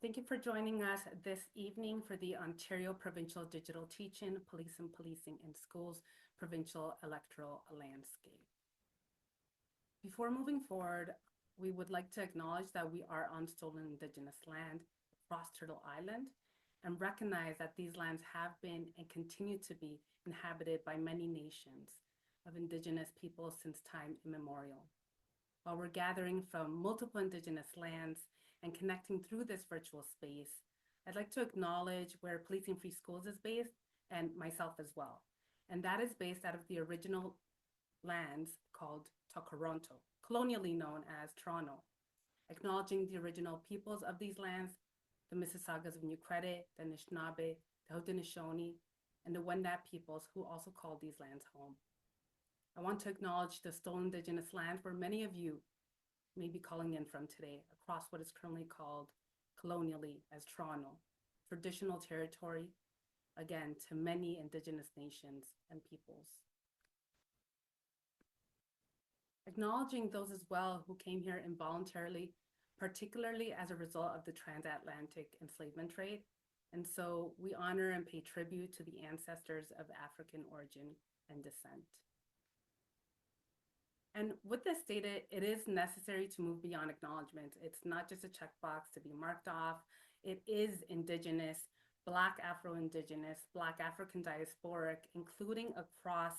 Thank you for joining us this evening for the Ontario Provincial Digital Teach-In, Police and Policing in Schools Provincial Electoral Landscape. Before moving forward, we would like to acknowledge that we are on stolen Indigenous land across Turtle Island and recognize that these lands have been and continue to be inhabited by many nations of Indigenous people since time immemorial. While we're gathering from multiple Indigenous lands and connecting through this virtual space, I'd like to acknowledge where Policing Free Schools is based and myself as well. And that is based out of the original lands called Toronto, colonially known as Toronto, acknowledging the original peoples of these lands, the Mississaugas of New Credit, the Anishinaabe, the Haudenosaunee, and the Wendat peoples who also called these lands home. I want to acknowledge the stolen Indigenous lands where many of you may be calling in from today, across what is currently called colonially as Toronto, traditional territory, again, to many Indigenous nations and peoples. Acknowledging those as well who came here involuntarily, particularly as a result of the transatlantic enslavement trade. And so we honor and pay tribute to the ancestors of African origin and descent. And with this stated, it is necessary to move beyond acknowledgement. It's not just a checkbox to be marked off. It is Indigenous, Black Afro-Indigenous, Black African diasporic, including across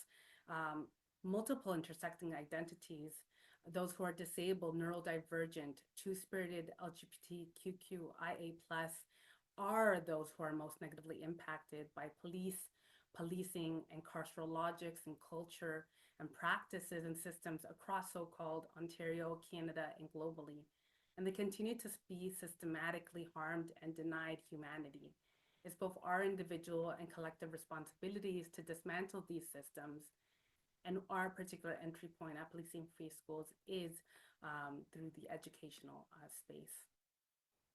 multiple intersecting identities, those who are disabled, neurodivergent, two-spirited, LGBTQIA+, are those who are most negatively impacted by policing, and carceral logics and culture and practices and systems across so-called Ontario, Canada, and globally. And they continue to be systematically harmed and denied humanity. It's both our individual and collective responsibilities to dismantle these systems. And our particular entry point at Policing Free Schools is through the educational space.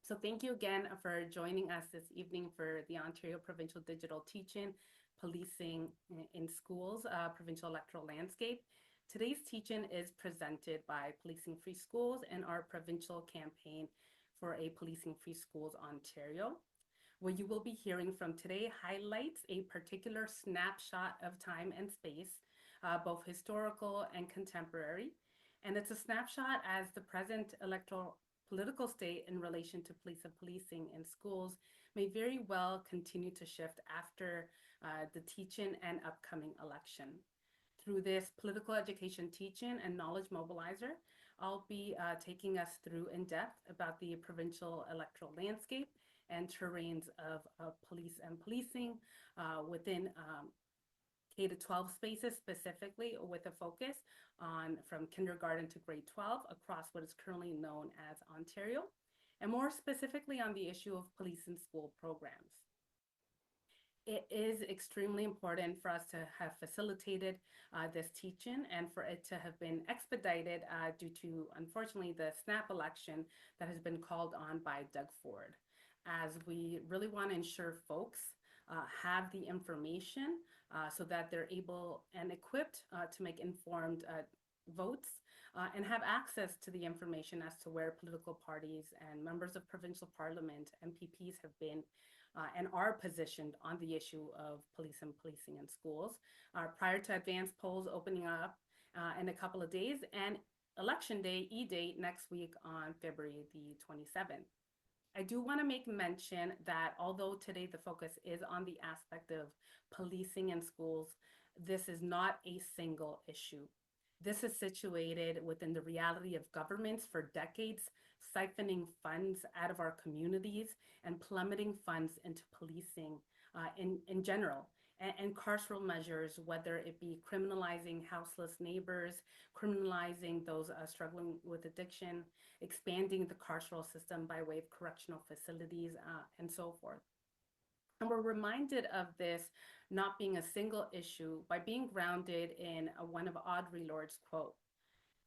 So thank you again for joining us this evening for the Ontario Provincial Digital Teach-In, Policing in Schools, Provincial Electoral Landscape. Today's teach-in is presented by Policing Free Schools and our Provincial Campaign for a Policing Free Schools Ontario. What you will be hearing from today highlights a particular snapshot of time and space, both historical and contemporary. And it's a snapshot as the present electoral political state in relation to police and policing in schools may very well continue to shift after the teach-in and upcoming election. Through this political education teach-in and knowledge mobilizer, I'll be taking us through in depth about the provincial electoral landscape and terrains of police and policing within K-12 spaces, specifically with a focus on from kindergarten to grade 12 across what is currently known as Ontario, and more specifically on the issue of police in school programs. It is extremely important for us to have facilitated this teach-in and for it to have been expedited due to, unfortunately, the snap election that has been called on by Doug Ford, as we really want to ensure folks have the information so that they're able and equipped to make informed votes and have access to the information as to where political parties and members of provincial parliament, MPPs, have been and are positioned on the issue of police and policing in schools prior to advanced polls opening up in a couple of days and election day, E-Day, next week on February the 27th. I do want to make mention that although today the focus is on the aspect of policing in schools, this is not a single issue. This is situated within the reality of governments for decades, siphoning funds out of our communities and plummeting funds into policing in general. And carceral measures, whether it be criminalizing houseless neighbors, criminalizing those struggling with addiction, expanding the carceral system by way of correctional facilities, and so forth. And we're reminded of this not being a single issue by being grounded in one of Audre Lorde's quote,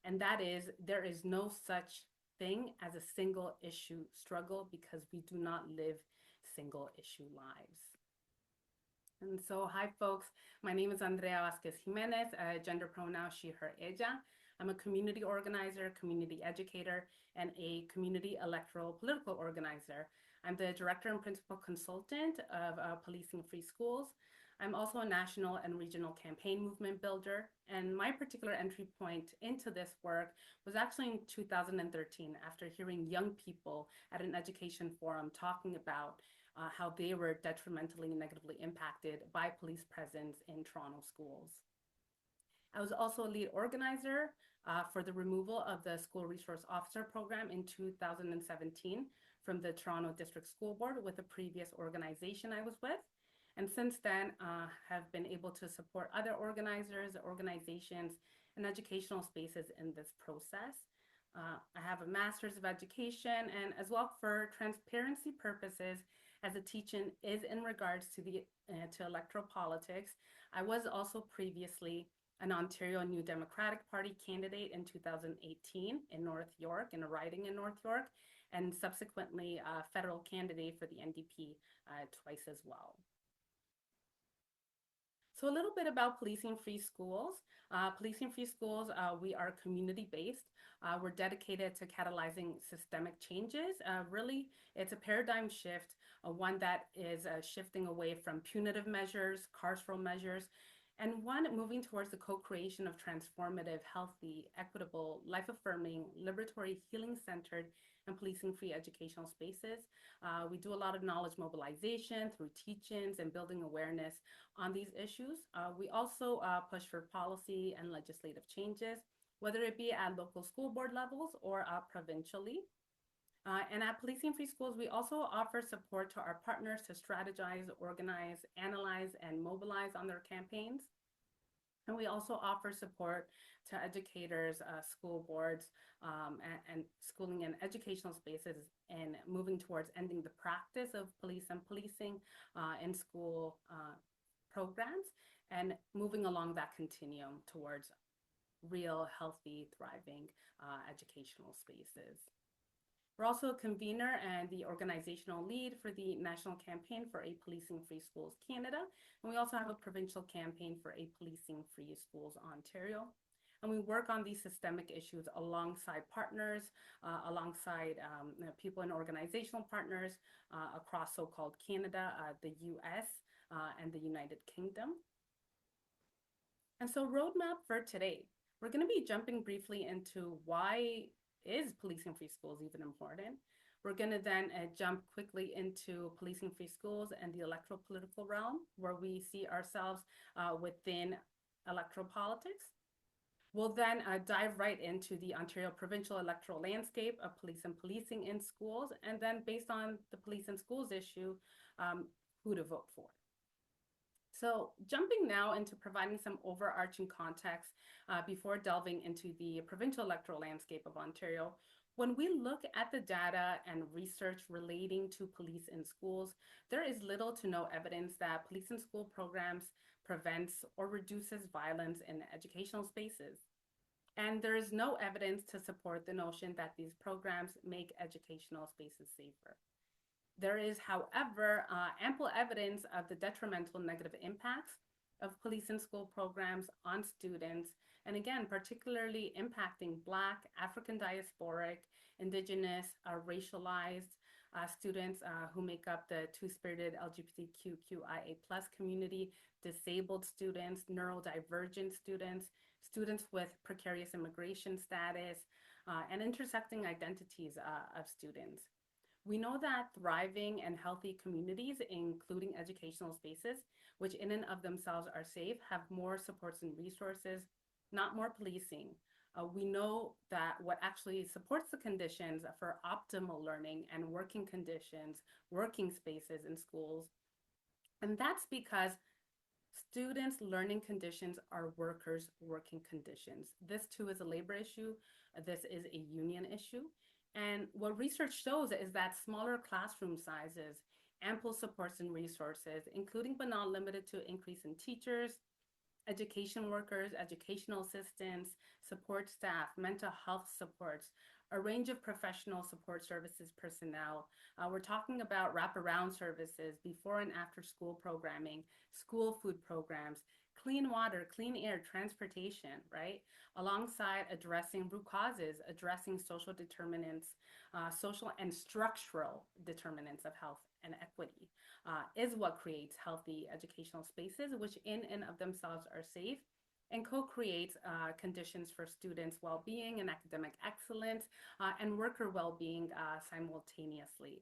and that is, there is no such thing as a single issue struggle because we do not live single issue lives. And so, hi folks, my name is Andrea Vásquez Jiménez, gender pronoun she, her, ella. I'm a community organizer, community educator, and a community electoral political organizer. I'm the Director and Principal Consultant of Policing Free Schools. I'm also a national and regional campaign movement builder. And my particular entry point into this work was actually in 2013 after hearing young people at an education forum talking about how they were detrimentally and negatively impacted by police presence in Toronto schools. I was also a lead organizer for the removal of the School Resource Officer Program in 2017 from the Toronto District School Board with a previous organization I was with. And since then, have been able to support other organizers, organizations, and educational spaces in this process. I have a master's of education, and as well for transparency purposes, as the teaching is in regards to the to electoral politics, I was also previously an Ontario New Democratic Party candidate in 2018 in North York, in a riding in North York, and subsequently a federal candidate for the NDP twice as well. So a little bit about Policing Free Schools. Policing Free Schools, we are community-based. We're dedicated to catalyzing systemic changes. Really, it's a paradigm shift, one that is shifting away from punitive measures, carceral measures, and one moving towards the co-creation of transformative, healthy, equitable, life-affirming, liberatory, healing-centered, and policing-free educational spaces. We do a lot of knowledge mobilization through teach-ins and building awareness on these issues. We also push for policy and legislative changes, whether it be at local school board levels or provincially. And at Policing Free Schools, we also offer support to our partners to strategize, organize, analyze, and mobilize on their campaigns. And we also offer support to educators, school boards, and schooling and educational spaces and moving towards ending the practice of police and policing in school programs and moving along that continuum towards real, healthy, thriving educational spaces. We're also a convener and the organizational lead for the National Campaign for a Policing Free Schools Canada. And we also have a provincial campaign for a Policing Free Schools Ontario. And we work on these systemic issues alongside partners, alongside people and organizational partners across so-called Canada, the US, and the United Kingdom. And so roadmap for today, we're going to be jumping briefly into why is policing free schools even important? We're going to then jump quickly into policing free schools and the electoral political realm, where we see ourselves within electoral politics. We'll then dive right into the Ontario provincial electoral landscape of police and policing in schools, and then based on the police and schools issue, who to vote for. So jumping now into providing some overarching context before delving into the provincial electoral landscape of Ontario, when we look at the data and research relating to police in schools, there is little to no evidence that police in school programs prevents or reduces violence in educational spaces. And there is no evidence to support the notion that these programs make educational spaces safer. There is, however, ample evidence of the detrimental negative impacts of police in school programs on students, and again, particularly impacting Black, African diasporic, Indigenous, racialized students who make up the two-spirited LGBTQIA+ community, disabled students, neurodivergent students, students with precarious immigration status, and intersecting identities of students. We know that thriving and healthy communities, including educational spaces, which in and of themselves are safe, have more supports and resources, not more policing. We know that what actually supports the conditions for optimal learning and working conditions, working spaces in schools, and that's because students' learning conditions are workers' working conditions. This too is a labor issue. This is a union issue. And what research shows is that smaller classroom sizes, ample supports and resources, including but not limited to increase in teachers, education workers, educational assistants, support staff, mental health supports, a range of professional support services personnel. We're talking about wraparound services, before and after school programming, school food programs, clean water, clean air, transportation, right? Alongside addressing root causes, addressing social determinants, social and structural determinants of health and equity, is what creates healthy educational spaces, which in and of themselves are safe and co-creates conditions for students' well-being and academic excellence and worker well-being simultaneously.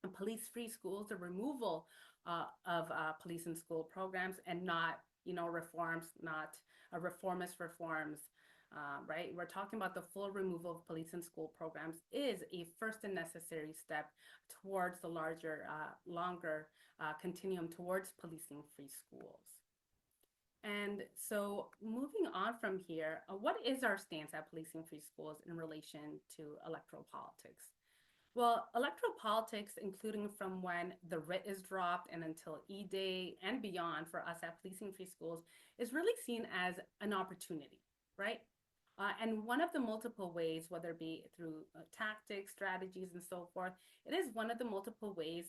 And police-free schools, the removal of police and school programs, and not, reforms, not reformist reforms, right? We're talking about the full removal of police and school programs is a first and necessary step towards the larger, longer continuum towards policing free schools. And so moving on from here, what is our stance at policing free schools in relation to electoral politics? Well, electoral politics, including from when the writ is dropped and until E-Day and beyond for us at policing free schools, is really seen as an opportunity, right? And one of the multiple ways, whether it be through tactics, strategies, and so forth, it is one of the multiple ways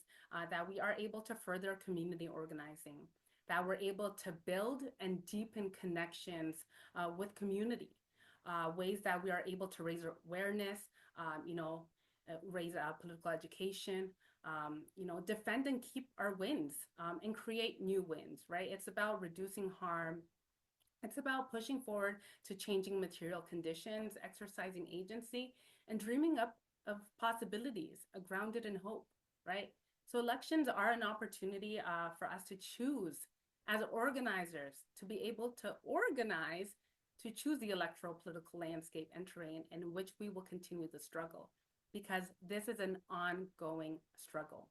that we are able to further community organizing, that we're able to build and deepen connections with community, ways that we are able to raise awareness, raise political education, defend and keep our wins and create new wins, right? It's about reducing harm. It's about pushing forward to changing material conditions, exercising agency, and dreaming up of possibilities grounded in hope, right? So elections are an opportunity for us to choose as organizers, to be able to organize, to choose the electoral political landscape and terrain in which we will continue the struggle, because this is an ongoing struggle.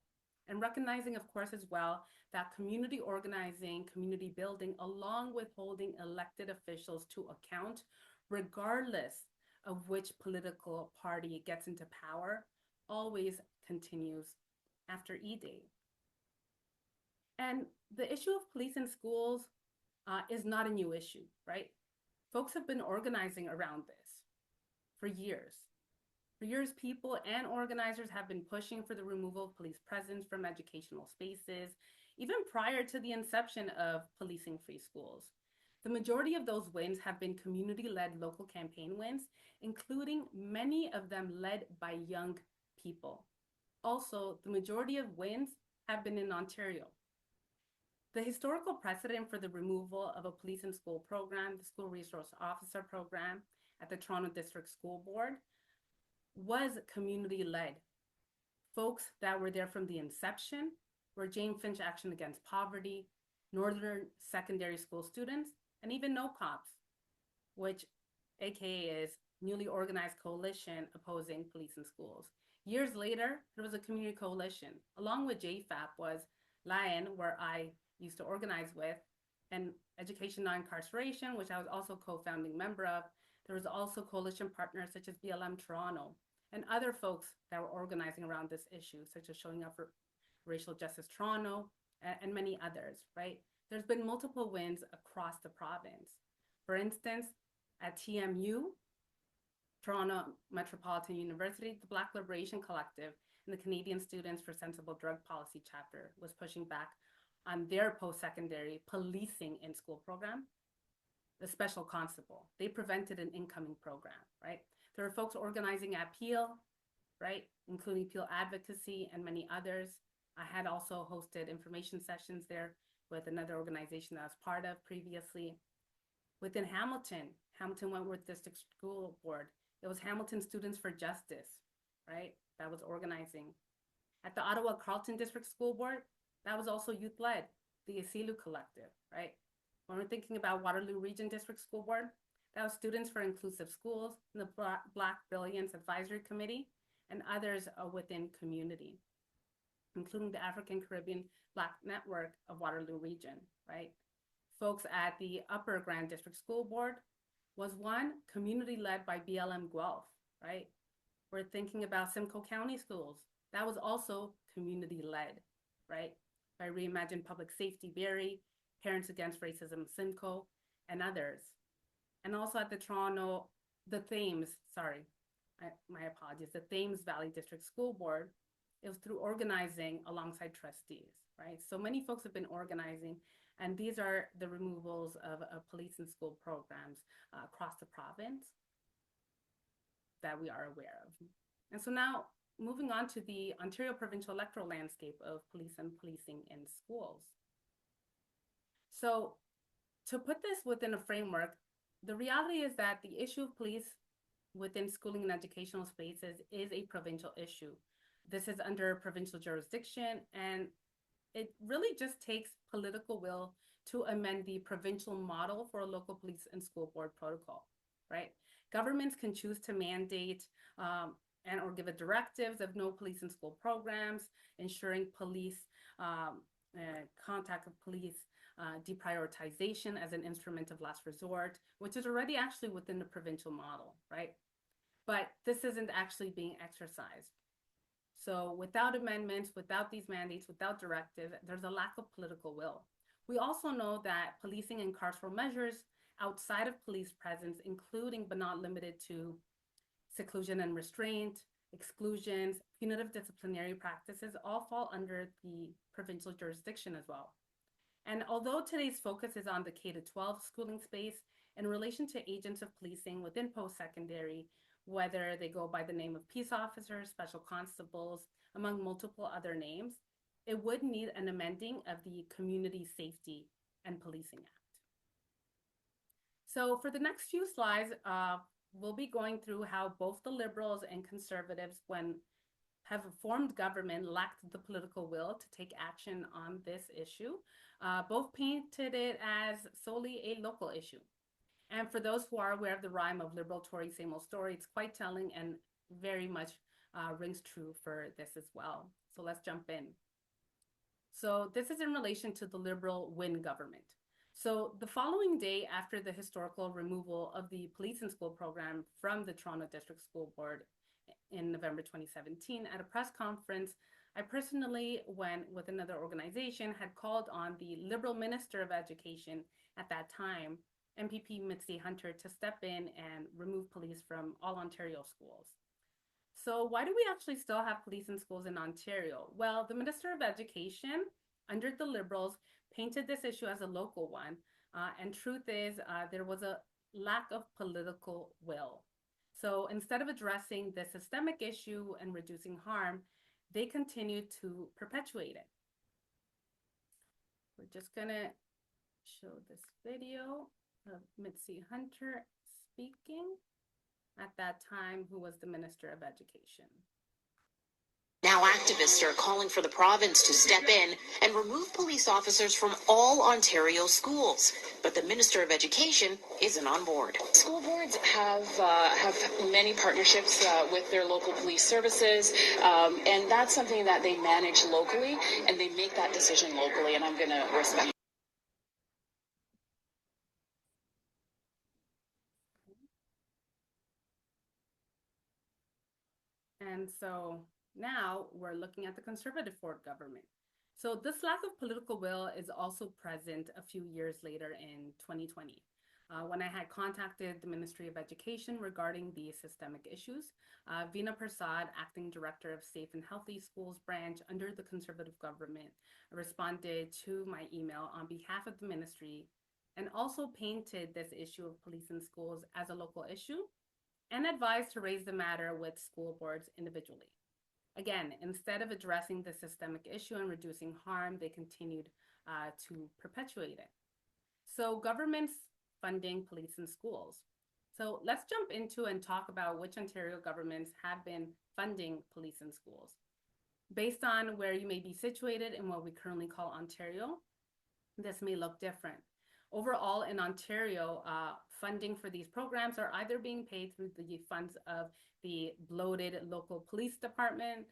And recognizing, of course, as well, that community organizing, community building, along with holding elected officials to account, regardless of which political party gets into power, always continues after E-Day. And the issue of police in schools is not a new issue, right? Folks have been organizing around this for years. For years, people and organizers have been pushing for the removal of police presence from educational spaces, even prior to the inception of policing free schools. The majority of those wins have been community-led local campaign wins, including many of them led by young people. Also, the majority of wins have been in Ontario. The historical precedent for the removal of a police and school program, the School Resource Officer Program at the Toronto District School Board, was community-led. Folks that were there from the inception were Jane Finch Action Against Poverty, Northern Secondary School students, and even No Cops, which AKA is Newly Organized Coalition Opposing Police in Schools. Years later, there was a community coalition. Along with JFAP was Lion, where I used to organize with, and Education Non-Incarceration, which I was also co-founding member of. There was also coalition partners such as BLM Toronto and other folks that were organizing around this issue, such as Showing Up for Racial Justice Toronto and many others, right? There's been multiple wins across the province. For instance, at TMU, Toronto Metropolitan University, the Black Liberation Collective and the Canadian Students for Sensible Drug Policy chapter was pushing back on their post-secondary policing in school program, the Special Constable. They prevented an incoming program, right? There were folks organizing at Peel, right? Including Peel Advocacy and many others. I had also hosted information sessions there with another organization that I was part of previously. Within Hamilton Wentworth District School Board, it was Hamilton Students for Justice, right? That was organizing. At the Ottawa Carleton District School Board, that was also youth-led, the Asilu Collective, right? When we're thinking about Waterloo Region District School Board, that was Students for Inclusive Schools and the Black Brilliance Advisory Committee and others within community, including the African Caribbean Black Network of Waterloo Region, right? Folks at the Upper Grand District School Board was one community led by BLM Guelph, right? We're thinking about Simcoe County Schools. That was also community led, right? By Reimagine Public Safety Barrie, Parents Against Racism Simcoe, and others. And also at the Thames Valley District School Board, it was through organizing alongside trustees, right? So many folks have been organizing And these are the removals of police and school programs across the province that we are aware of. And so now moving on to the Ontario provincial electoral landscape of police and policing in schools. So to put this within a framework, the reality is that the issue of police within schooling and educational spaces is a provincial issue. This is under provincial jurisdiction, and it really just takes political will to amend the provincial model for a local police and school board protocol, right? Governments can choose to mandate and or give a directives of no police and school programs, ensuring police contact of police deprioritization as an instrument of last resort, which is already actually within the provincial model, right? But this isn't actually being exercised. So without amendments, without these mandates, without directive, there's a lack of political will. We also know that policing and carceral measures outside of police presence, including but not limited to seclusion and restraint, exclusions, punitive disciplinary practices, all fall under the provincial jurisdiction as well. And although today's focus is on the K-12 schooling space, in relation to agents of policing within post-secondary, whether they go by the name of peace officers, special constables, among multiple other names, it would need an amending of the Community Safety and Policing Act. So for the next few slides, we'll be going through how both the Liberals and Conservatives, when have formed government, lacked the political will to take action on this issue. Both painted it as solely a local issue. And for those who are aware of the rhyme of Liberal Tory, same old story, it's quite telling and very much rings true for this as well. So let's jump in. So this is in relation to the Liberal win government. So the following day after the historical removal of the police and school program from the Toronto District School Board in November 2017, at a press conference, I personally, when with another organization, had called on the Liberal Minister of Education at that time, MPP Mitzi Hunter, to step in and remove police from all Ontario schools. So why do we actually still have police in schools in Ontario? Well, the Minister of Education, under the Liberals, painted this issue as a local one. And truth is, there was a lack of political will. So instead of addressing the systemic issue and reducing harm, they continued to perpetuate it. We're just gonna show this video of Mitzi Hunter speaking at that time, who was the Minister of Education. Now activists are calling for the province to step in and remove police officers from all Ontario schools. But the Minister of Education isn't on board. School boards have many partnerships with their local police services, and that's something that they manage locally, and they make that decision locally, and I'm going to respect. And so now we're looking at the Conservative Ford government. So this lack of political will is also present a few years later in 2020, when I had contacted the Ministry of Education regarding the systemic issues. Veena Prasad, Acting Director of Safe and Healthy Schools branch under the Conservative government, responded to my email on behalf of the ministry and also painted this issue of police in schools as a local issue and advised to raise the matter with school boards individually. Again, instead of addressing the systemic issue and reducing harm, they continued to perpetuate it. So governments funding police and schools. So let's jump into and talk about which Ontario governments have been funding police and schools. Based on where you may be situated in what we currently call Ontario, this may look different. Overall, in Ontario, funding for these programs are either being paid through the funds of the bloated local police department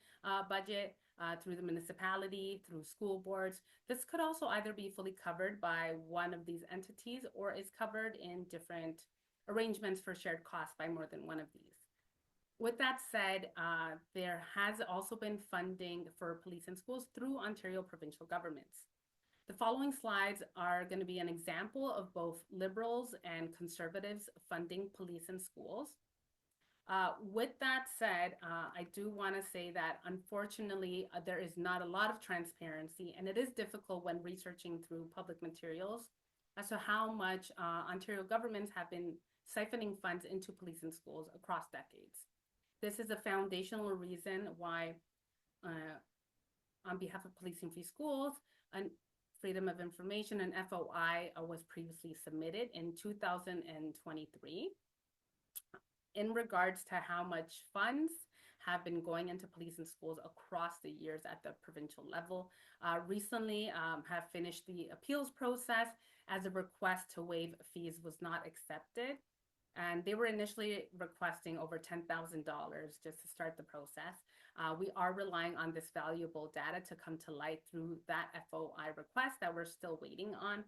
budget, through the municipality, through school boards. This could also either be fully covered by one of these entities or is covered in different arrangements for shared costs by more than one of these. With that said, there has also been funding for police and schools through Ontario provincial governments. The following slides are going to be an example of both Liberals and Conservatives funding police and schools. With that said, I do want to say that unfortunately, there is not a lot of transparency, and it is difficult when researching through public materials as to how much Ontario governments have been siphoning funds into police and schools across decades. This is a foundational reason why, on behalf of Policing Free Schools, and Freedom of Information, and FOI was previously submitted in 2023 in regards to how much funds have been going into police and schools across the years at the provincial level. Recently have finished the appeals process as a request to waive fees was not accepted. And they were initially requesting over $10,000 just to start the process. We are relying on this valuable data to come to light through that FOI request that we're still waiting on.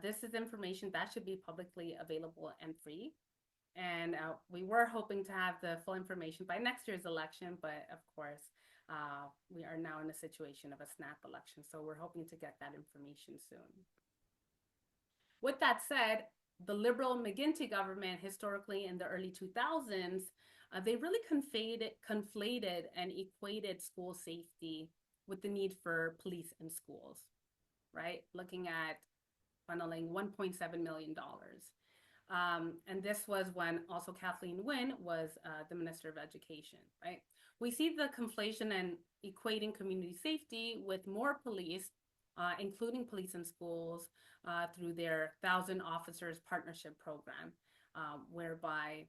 This is information that should be publicly available and free. And we were hoping to have the full information by next year's election, but of course, we are now in a situation of a snap election. So we're hoping to get that information soon. With that said, the Liberal McGuinty government, historically in the early 2000s, they really conflated and equated school safety with the need for police in schools, right? Looking at funneling $1.7 million. And this was when also Kathleen Wynne was the Minister of Education, right? We see the conflation and equating community safety with more police, including police in schools, through their 1,000 Officers Partnership Program, whereby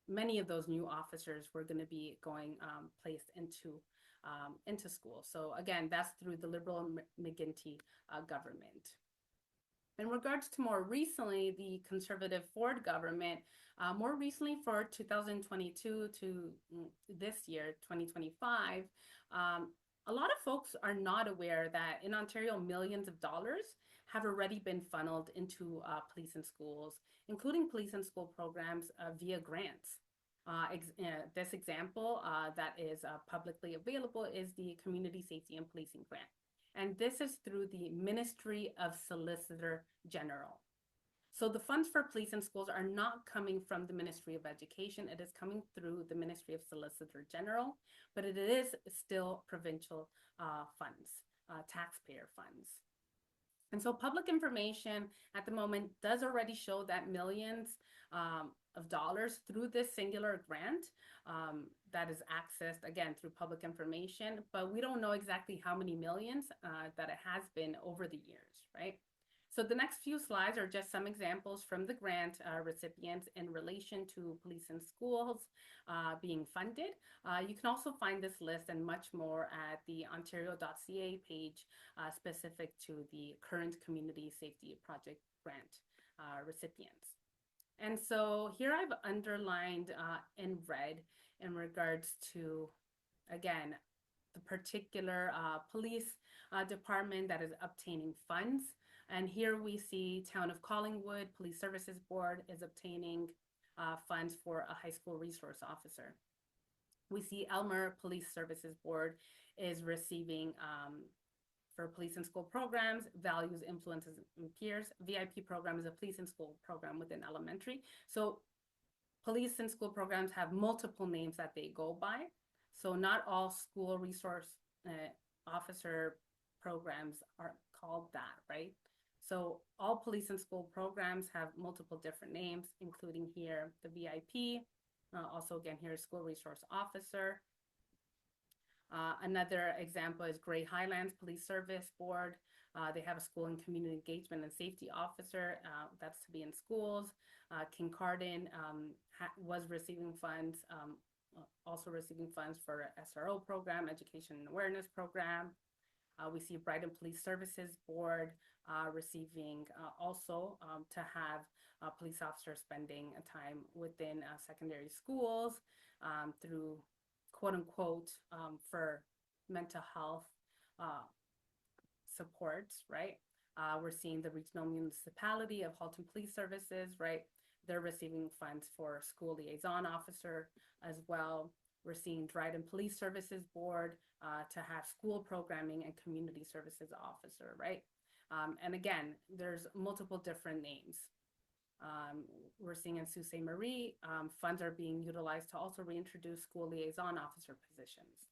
many of those new officers were going to be going placed into schools. So again, that's through the Liberal McGuinty government. In regards to more recently, the Conservative Ford government, more recently for 2022 to this year, 2025, a lot of folks are not aware that in Ontario, millions of dollars have already been funneled into police and schools, including police and school programs via grants. This example that is publicly available is the Community Safety and Policing Grant. And this is through the Ministry of Solicitor General. So the funds for police and schools are not coming from the Ministry of Education. It is coming through the Ministry of Solicitor General, but it is still provincial funds, taxpayer funds. And so public information at the moment does already show that millions of dollars through this singular grant that is accessed, again, through public information, but we don't know exactly how many millions that it has been over the years, right? So the next few slides are just some examples from the grant recipients in relation to police and schools being funded. You can also find this list and much more at the ontario.ca page specific to the current Community Safety Project grant recipients. And so here I've underlined in red in regards to, again, the particular police department that is obtaining funds. And here we see Town of Collingwood Police Services Board is obtaining funds for a high school resource officer. We see Elmer Police Services Board is receiving for police and school programs, values, influences, and peers. VIP program is a police and school program within elementary. So police and school programs have multiple names that they go by. So not all school resource officer programs are called that, right? So all police and school programs have multiple different names, including here the VIP. Also, again, here is school resource officer. Another example is Grey Highlands Police Service Board. They have a school and community engagement and safety officer. That's to be in schools. Kincardine was receiving funds, also receiving funds for SRO program, education and awareness program. We see Brighton Police Services Board receiving also to have police officers spending time within secondary schools through quote unquote for mental health supports, right? We're seeing the regional municipality of Halton Police Services, right? They're receiving funds for school liaison officer as well. We're seeing Dryden Police Services Board to have school programming and community services officer, right? And again, there's multiple different names. We're seeing in Sault Ste. Marie, funds are being utilized to also reintroduce school liaison officer positions,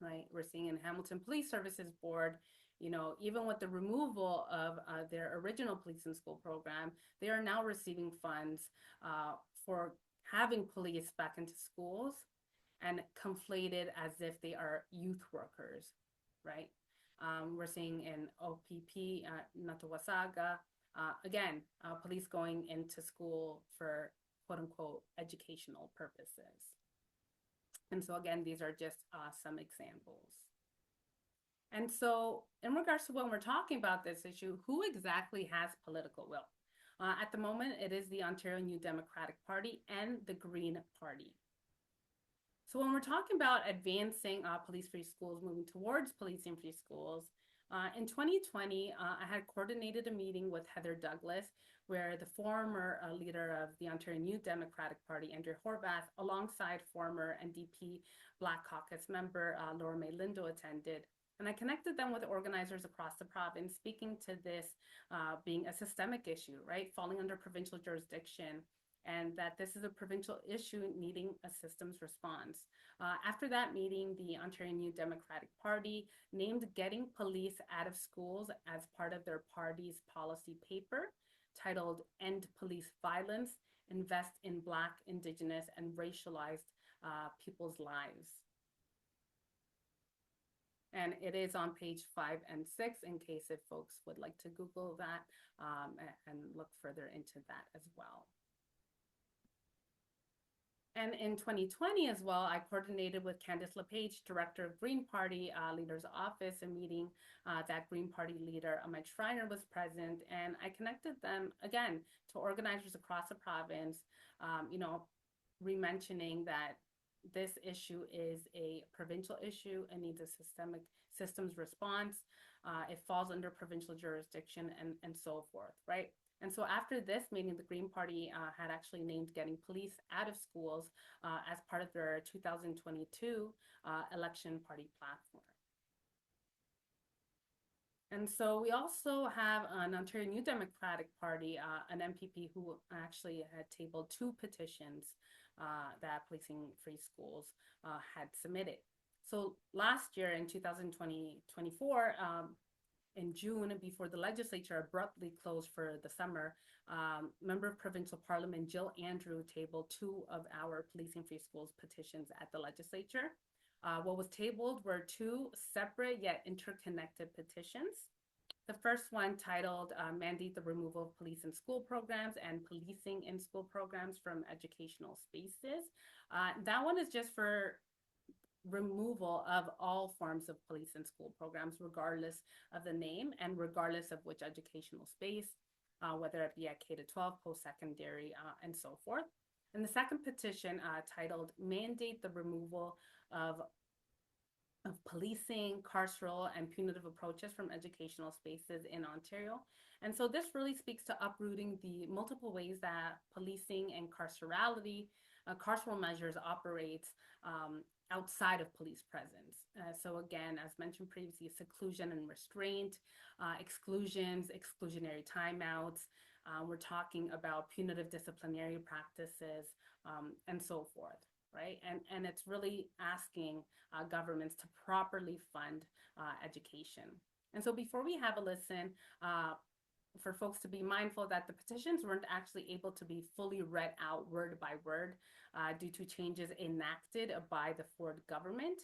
right? We're seeing in Hamilton Police Services Board, you know, even with the removal of their original police in school program, they are now receiving funds for having police back into schools and conflated as if they are youth workers, right? We're seeing in OPP, Natawasaga, again, police going into school for quote unquote educational purposes. And so again, these are just some examples. And so in regards to when we're talking about this issue, who exactly has political will? At the moment, it is the Ontario New Democratic Party and the Green Party. So when we're talking about advancing police-free schools, moving towards policing-free schools, in 2020, I had coordinated a meeting with Heather Douglas, where the former leader of the Ontario New Democratic Party, Andrea Horvath, alongside former NDP Black Caucus member Laura May Lindo attended. And I connected them with organizers across the province, speaking to this being a systemic issue, right? Falling under provincial jurisdiction, and that this is a provincial issue needing a systems response. After that meeting, the Ontario New Democratic Party named getting police out of schools as part of their party's policy paper titled End Police Violence, Invest in Black, Indigenous, and Racialized People's Lives. And it is on page 5 and 6 in case if folks would like to Google that and look further into that as well. And in 2020 as well, I coordinated with Candice LePage, Director of Green Party Leader's Office, a meeting that Green Party leader Ahmed Schreiner was present, and I connected them again to organizers across the province, you know, re-mentioning that this issue is a provincial issue and needs a systemic systems response. It falls under provincial jurisdiction and so forth, right? And so after this meeting, the Green Party had actually named getting police out of schools as part of their 2022 election party platform. And so we also have an Ontario New Democratic Party, an MPP who actually had tabled 2 petitions that Policing Free Schools had submitted. So last year in 2024, in June, before the legislature abruptly closed for the summer, Member of Provincial Parliament Jill Andrew tabled 2 of our Policing Free Schools petitions at the legislature. What was tabled were 2 separate yet interconnected petitions. The first one titled Mandate the Removal of Police in School Programs and Policing in School Programs from Educational Spaces. That one is just for removal of all forms of police in school programs, regardless of the name and regardless of which educational space, whether it be at K-12, post-secondary, and so forth. And the second petition titled Mandate the Removal of Policing, Carceral, and Punitive Approaches from Educational Spaces in Ontario. And so this really speaks to uprooting the multiple ways that policing and carcerality, carceral measures operates outside of police presence. So again, as mentioned previously, seclusion and restraint, exclusions, exclusionary timeouts. We're talking about punitive disciplinary practices and so forth, right? And it's really asking governments to properly fund education. And so before we have a listen, for folks to be mindful that the petitions weren't actually able to be fully read out word by word due to changes enacted by the Ford government.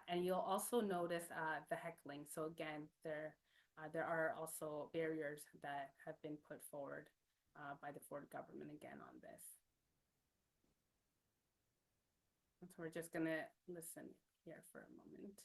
And you'll also notice the heckling. So again, there are also barriers that have been put forward by the Ford government again on this. So we're just gonna listen here for a moment.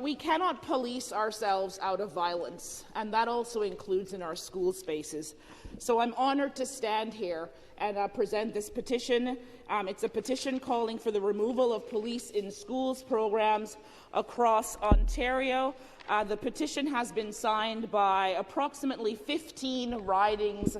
We cannot police ourselves out of violence, and that also includes in our school spaces. So I'm honoured to stand here and present this petition. It's a petition calling for the removal of police in schools programs across Ontario. The petition has been signed by approximately 15 ridings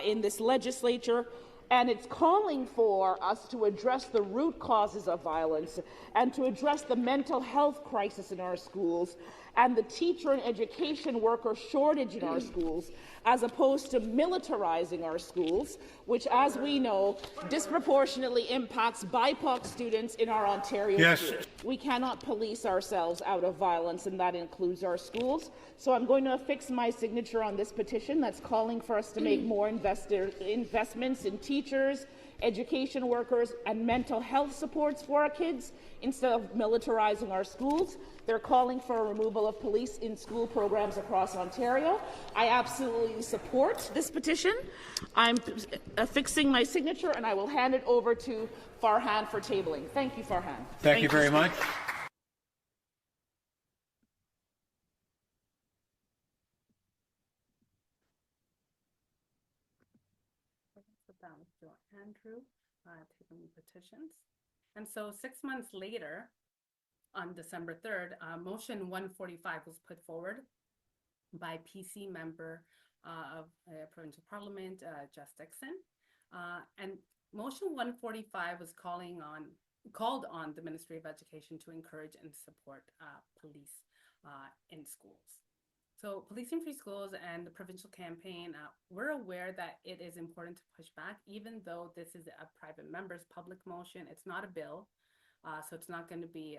in this legislature. And it's calling for us to address the root causes of violence and to address the mental health crisis in our schools and the teacher and education worker shortage in our schools, as opposed to militarizing our schools, which, as we know, disproportionately impacts BIPOC students in our Ontario schools. We cannot police ourselves out of violence, and that includes our schools. So I'm going to affix my signature on this petition that's calling for us to make more investments in teachers, education workers, and mental health supports for our kids instead of militarizing our schools. They're calling for a removal of police in school programs across Ontario. I absolutely support this petition. I'm affixing my signature, and I will hand it over to Farhan for tabling. Thank you, Farhan. Thank you very much. Andrew, tabling petitions. And so 6 months later, on December 3rd, motion 145 was put forward by PC member of Provincial Parliament, Jess Dixon. And motion 145 was called on the Ministry of Education to encourage and support police in schools. So Policing Free Schools and the Provincial Campaign, we're aware that it is important to push back, even though this is a private member's public motion. It's not a bill, so it's not going to be,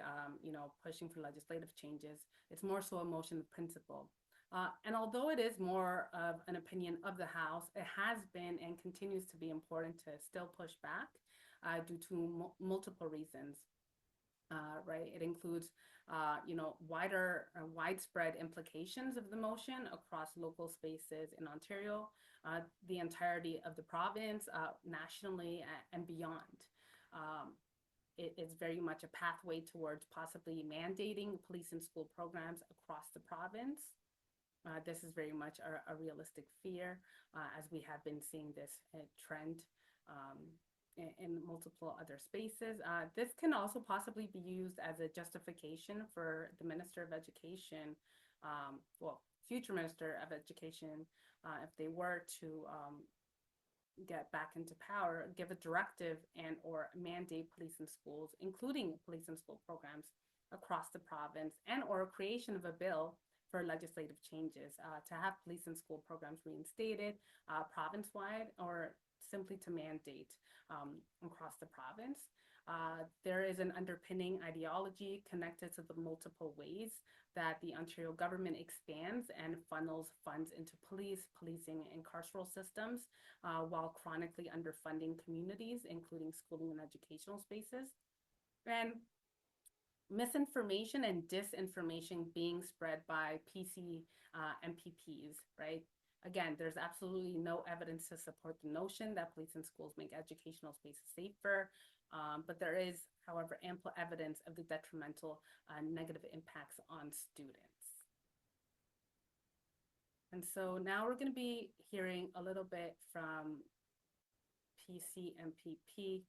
pushing for legislative changes. It's more so a motion of principle. And although it is more of an opinion of the House, it has been and continues to be important to still push back due to multiple reasons. Right, it includes, widespread implications of the motion across local spaces in Ontario, the entirety of the province, nationally and beyond. It is very much a pathway towards possibly mandating police and school programs across the province. This is very much a realistic fear, as we have been seeing this trend in multiple other spaces. This can also possibly be used as a justification for the Minister of Education, future Minister of Education, if they were to get back into power, give a directive and or mandate police in schools, including police and school programs across the province, and or creation of a bill for legislative changes to have police and school programs reinstated province-wide, or simply to mandate across the province. There is an underpinning ideology connected to the multiple ways that the Ontario government expands and funnels funds into policing, and carceral systems, while chronically underfunding communities, including schooling and educational spaces. And misinformation and disinformation being spread by PC MPPs, right? Again, there's absolutely no evidence to support the notion that police and schools make educational spaces safer, but there is, however, ample evidence of the detrimental negative impacts on students. And so now we're going to be hearing a little bit from PC MPP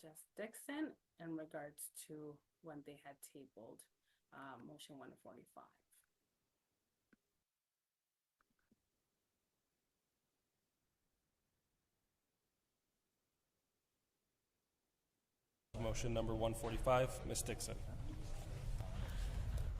Jess Dixon in regards to when they had tabled motion 145. Motion number 145, Ms. Dixon.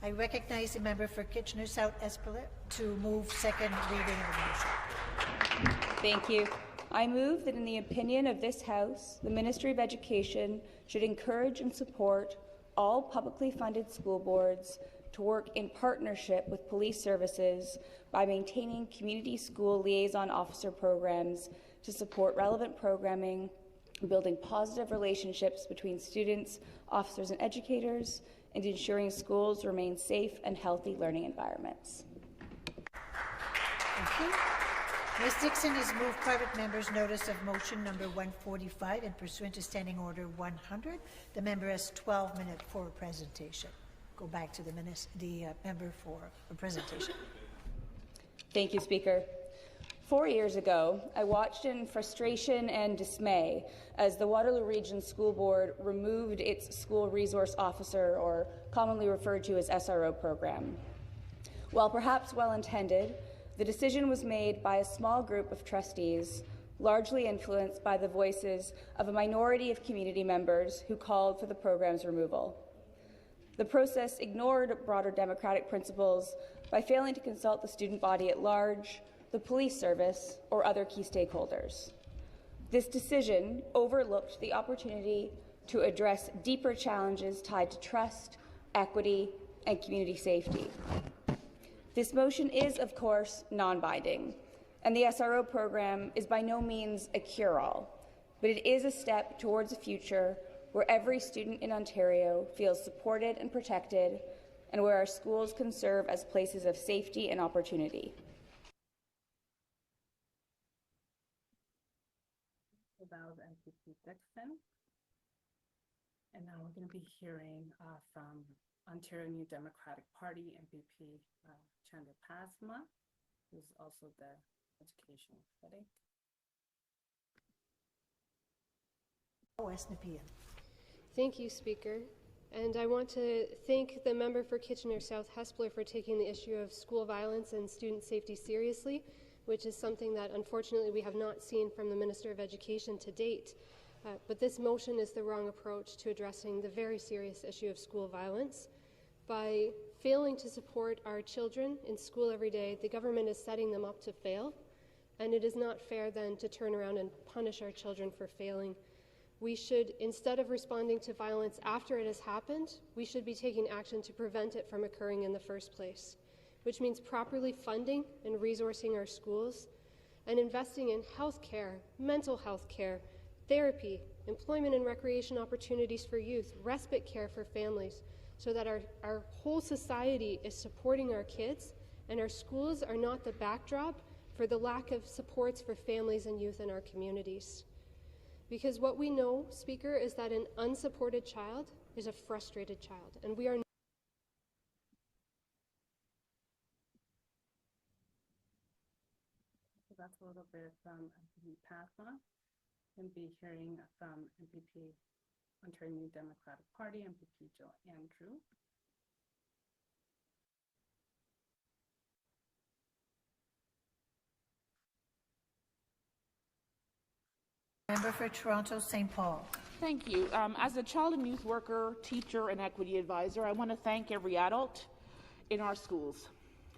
I recognize the member for Kitchener South Espelette to move second reading of the motion. Thank you. I move that in the opinion of this House, the Ministry of Education should encourage and support all publicly funded school boards to work in partnership with police services by maintaining community school liaison officer programs to support relevant programming, building positive relationships between students, officers, and educators, and ensuring schools remain safe and healthy learning environments. Thank you. Ms. Dixon has moved private member's notice of motion number 145 and pursuant to Standing Order 100. The member has 12 minutes for a presentation. Go back to the member for a presentation. Thank you, Speaker. 4 years ago, I watched in frustration and dismay as the Waterloo Region School Board removed its School Resource Officer, or commonly referred to as SRO program. While perhaps well-intended, the decision was made by a small group of trustees largely influenced by the voices of a minority of community members who called for the program's removal. The process ignored broader democratic principles by failing to consult the student body at large, the police service, or other key stakeholders. This decision overlooked the opportunity to address deeper challenges tied to trust, equity, and community safety. This motion is, of course, non-binding, and the SRO program is by no means a cure-all, but it is a step towards a future where every student in Ontario feels supported and protected, and where our schools can serve as places of safety and opportunity. That was MPP Dixon. And now we're going to be hearing from Ontario New Democratic Party MPP Chandra Pasma, who's also the education critic. Thank you, Speaker. And I want to thank the member for Kitchener South Hespeler for taking the issue of school violence and student safety seriously, which is something that unfortunately we have not seen from the Minister of Education to date. But this motion is the wrong approach to addressing the very serious issue of school violence. By failing to support our children in school every day, the government is setting them up to fail, and it is not fair then to turn around and punish our children for failing. We should, instead of responding to violence after it has happened, we should be taking action to prevent it from occurring in the first place, which means properly funding and resourcing our schools and investing in health care, mental health care, therapy, employment and recreation opportunities for youth, respite care for families, so that our whole society is supporting our kids and our schools are not the backdrop for the lack of supports for families and youth in our communities. Because what we know, Speaker, is that an unsupported child is a frustrated child, and we are So that's a little bit from MPP Pasma. We'll be hearing from MPP Ontario New Democratic Party, MPP Joe Andrew. Member for Toronto St. Paul. Thank you. As a child and youth worker, teacher, and equity advisor, I want to thank every adult in our schools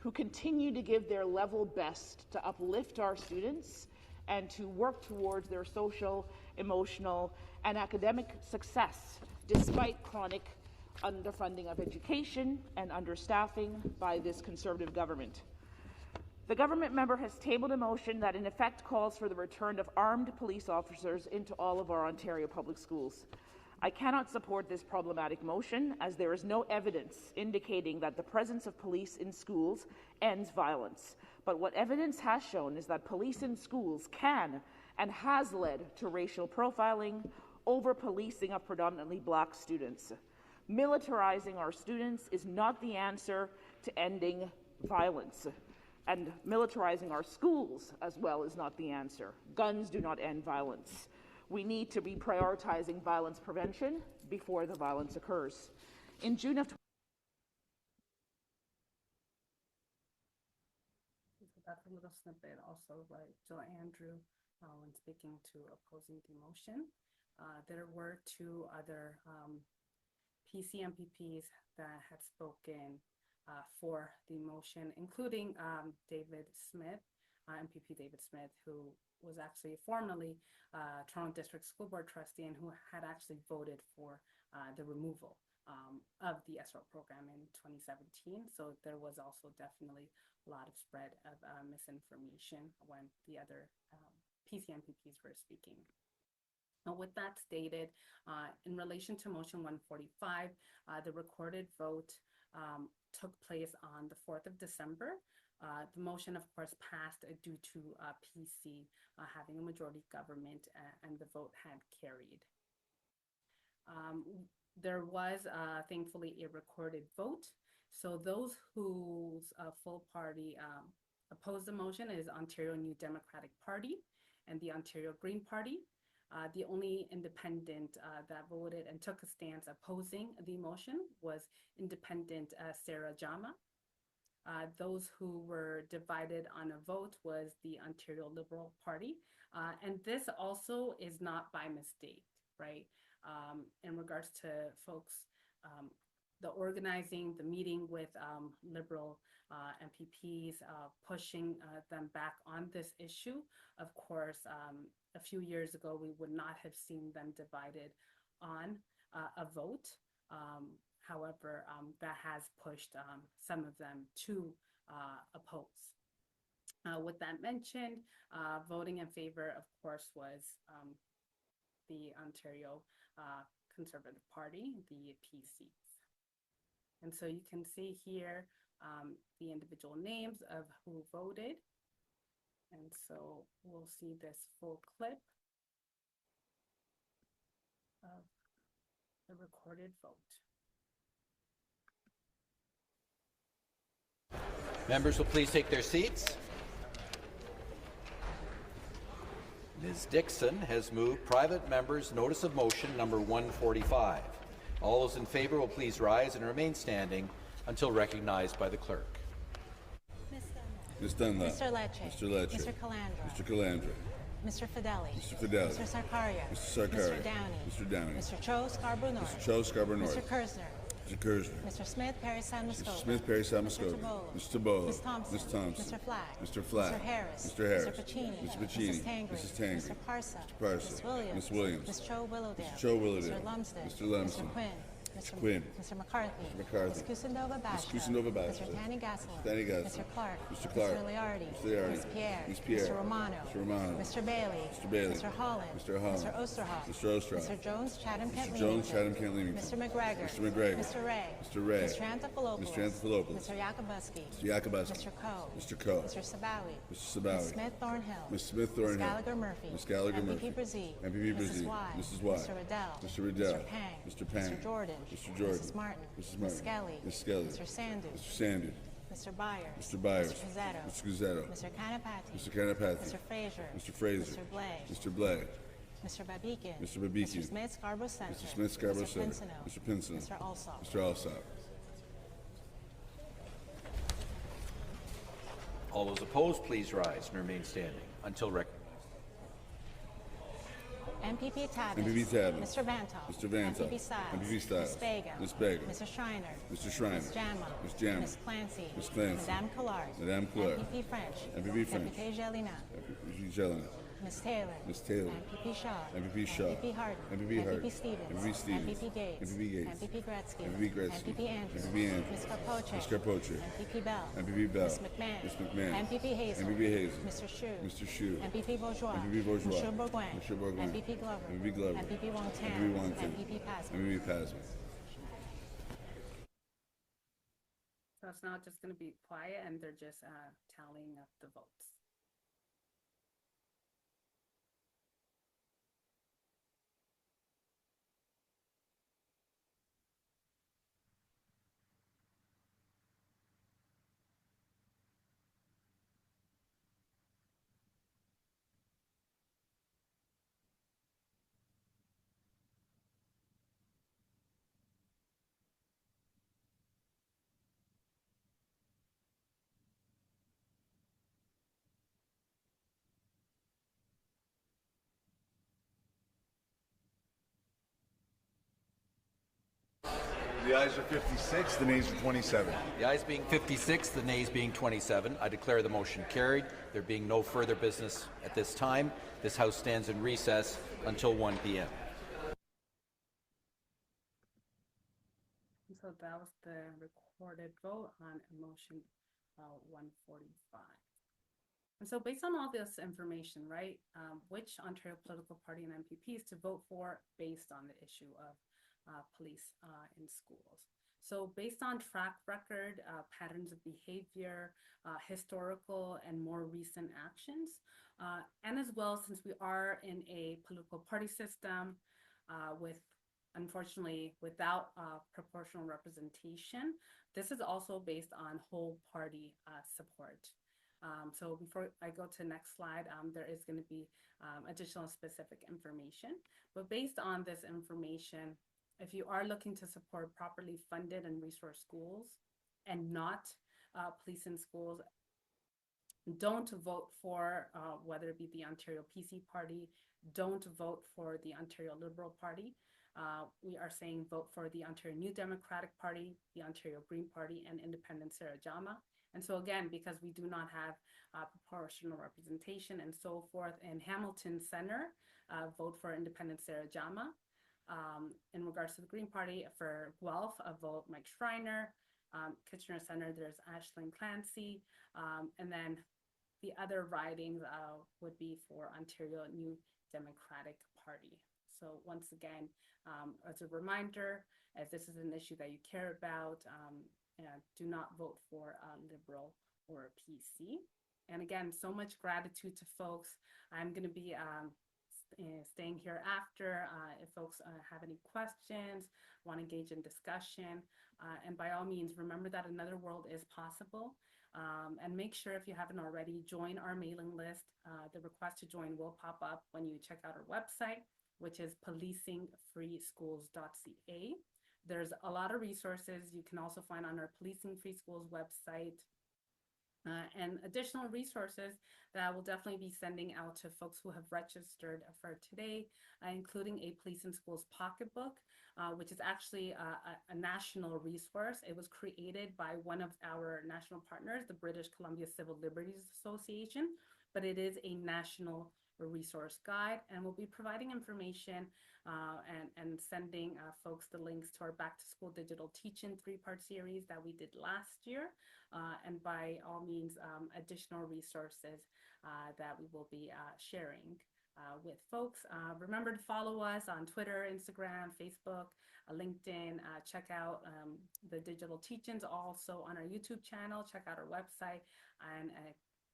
who continue to give their level best to uplift our students and to work towards their social, emotional, and academic success despite chronic underfunding of education and understaffing by this Conservative government. The government member has tabled a motion that in effect calls for the return of armed police officers into all of our Ontario public schools. I cannot support this problematic motion as there is no evidence indicating that the presence of police in schools ends violence. But what evidence has shown is that police in schools can and has led to racial profiling, over-policing of predominantly black students. Militarizing our students is not the answer to ending violence. And militarizing our schools as well is not the answer. Guns do not end violence. We need to be prioritizing violence prevention before the violence occurs. In June of That's a little snippet also by Joe Andrew when speaking to opposing the motion. There were two other PC MPPs that had spoken for the motion, including David Smith, MPP David Smith, who was actually formerly Toronto District School Board trustee and who had actually voted for the removal of the SRO program in 2017. So there was also definitely a lot of spread of misinformation when the other PC MPPs were speaking. Now, with that stated, in relation to motion 145, the recorded vote took place on the 4th of December. The motion, of course, passed due to PC having a majority government and the vote had carried. There was, thankfully, a recorded vote. So those whose full party opposed the motion is Ontario New Democratic Party and the Ontario Green Party. The only independent that voted and took a stance opposing the motion was independent Sarah Jama. Those who were divided on a vote was the Ontario Liberal Party. And this also is not by mistake, right? In regards to folks, the organizing, the meeting with Liberal MPPs, pushing them back on this issue. Of course, a few years ago, we would not have seen them divided on a vote. However, that has pushed some of them to oppose. With that mentioned, voting in favor, of course, was the Ontario Conservative Party, the PCs. And so you can see here the individual names of who voted. And so we'll see this full clip of the recorded vote. Members will please take their seats. Ms. Dixon has moved private member's notice of motion number 145. All those in favor will please rise and remain standing until recognized by the clerk. Ms. Dunlap. Mr. Lecce. Mr. Lecce. Mr. Calandra. Mr. Calandra. Mr. Fideli. Mr. Fideli. Mr. Sarkaria. Mr. Sarkaria. Mr. Downey. Mr. Downey. Mr. Cho Scarborough North. Mr. Cho Scarborough North. Mr. Kersner. Mr. Kersner. Mr. Smith, Perry San Mr. Muskoka. Smith, Perry Samuskoka. Mr. Bolo. Mr. Bolo. Ms. Thompson. Ms. Thompson. Mr. Flack. Mr. Flack. Mr. Harris. Mr. Harris. Mr. Pacini. Mr. Pacini. Mrs. Tangri. Mrs. Tangri. Mr. Parsa. Mr. Parsa. Ms. Williams. Ms. Williams. Ms. Cho Willowdale. Mr. Cho Willowdale. Mr. Lumsden. Mr. Lumsden. Mr. Quinn. Mr. Quinn. Mr. McCarthy. Mr. McCarthy. Ms. Kusindova Bashra. Ms. Kusindova Bashra. Mr. Tanny Gassler. Tanny Gassler. Mr. Clark. Mr. Clark. Mr. Liardi. Mr. Liardi. Ms. Pierre. Ms. Pierre. Mr. Romano. Mr. Romano. Mr. Bailey. Mr. Bailey. Mr. Holland. Mr. Holland. Mr. Osterhoff. Mr. Osterhoff. Mr. Jones, Chatham, Kent, Mr. Jones, Leamington. Chatham, Kent, Leamington. Mr. McGregor. Mr. McGregor. Mr. Ray. Mr. Ray. Mr. Anthopoulos. Mr. Anthopoulos. Mr. Yakubuski. Mr. Yakubuski. Mr. Coe. Mr. Coe. Mr. Sabawi. Mr. Sabawi. Ms. Smith Thornhill. Ms. Smith Thornhill. Ms. Gallagher Murphy. Ms. Gallagher Murphy. MPP Brzee. MPP Brzee. Mrs. Y. Mrs. Y. Mr. Riddell. Mr. Riddell. Mr. Pang. Mr. Pang. Mr. Jordan. Mr. Jordan. Mrs. Martin. Mrs. Ms. Martin. Skelly. Ms. Skelly. Mr. Sandu. Mr. Sandu. Mr. Byers. Mr. Byers. Mr. Guzzetto. Mr. Guzzetto. Mr. Canapati. Mr. Canapati. Mr. Fraser. Mr. Fraser. Mr. Blay. Mr. Blay. Mr. Babikin. Mr. Babikin. Mr. Smith Scarborough Center. Mr. Smith Scarborough Mr. Center. Pinsino. Mr. Pinsino. Mr. Alsop. Mr. Alsop. All those opposed, please rise and remain standing until recognized. MPP Tabbins. MPP Tabbins. Mr. Vantoff. Mr. Vantoff. MPP Stiles. MPP Stiles. Ms. Vega. Ms. Vega. Mr. Schreiner. Mr. Schreiner. Ms. Jamma. Ms. Jamma. Ms. Clancy. Ms. Clancy. Madame Collard. Madame Collard. MPP French. MPP French. Deputy Gelina. MPP Jelena. Ms. Taylor. Ms. Taylor. MPP Shaw. MPP Shaw. MPP Harden. MPP Harden. MPP Stevens. MPP Stevens. MPP Gates. MPP Gates. MPP Gretzky. MPP Gretzky. MPP Andrews. MPP Andrews. Ms. Carpoche. Ms. Carpoche. MPP Bell. MPP Bell. Ms. McMahon. Ms. McMahon. MPP Hazel. MPP Hazel. Mr. Shu. Mr. Shu. MPP Bourgeois. MPP Bourgeois. Monsieur Bourgoin. Monsieur Bourgoin. MPP Glover. MPP Glover. MPP Wong-Tam. MPP Wong-Tam. MPP Pasman. MPP Pasman. So it's now just going to be quiet and they're just tallying up the votes. The ayes are 56, the nays are 27. The ayes being 56, the nays being 27, I declare the motion carried. There being no further business at this time, this House stands in recess until 1 p.m. So that was the recorded vote on motion 145. And so based on all this information, right, which Ontario political party and MPPs to vote for based on the issue of police in schools. So based on track record, patterns of behavior, historical and more recent actions, and as well, since we are in a political party system with, unfortunately, without proportional representation, this is also based on whole party support. So before I go to the next slide, there is going to be additional specific information. But based on this information, if you are looking to support properly funded and resourced schools and not police in schools. Don't vote for whether it be the Ontario PC Party. Don't vote for the Ontario Liberal Party. We are saying vote for the Ontario New Democratic Party, the Ontario Green Party, and Independent Sarah Jama. And so again, because we do not have proportional representation and so forth in Hamilton Center, vote for Independent Sarah Jama. In regards to the Green Party, for Guelph, vote Mike Schreiner. Kitchener Center, there's Ashland Clancy. And then the other ridings would be for Ontario New Democratic Party. So once again, as a reminder, as this is an issue that you care about, do not vote for Liberal or PC. And again, so much gratitude to folks. I'm going to be staying here after if folks have any questions, want to engage in discussion. And by all means, remember that another world is possible. And make sure, if you haven't already, join our mailing list. The request to join will pop up when you check out our website, which is policingfreeschools.ca. There's a lot of resources you can also find on our Policing Free Schools website, and additional resources that I will definitely be sending out to folks who have registered for today, including a Police in Schools pocketbook, which is actually a national resource. It was created by one of our national partners, the British Columbia Civil Liberties Association, but it is a national resource guide, and we'll be providing information and sending folks the links to our Back to School Digital Teach-In 3-part series that we did last year, and by all means, additional resources that we will be sharing with folks. Remember to follow us on Twitter, Instagram, Facebook, LinkedIn. Check out the digital teach-ins also on our YouTube channel. Check out our website,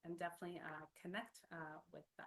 and definitely connect with us.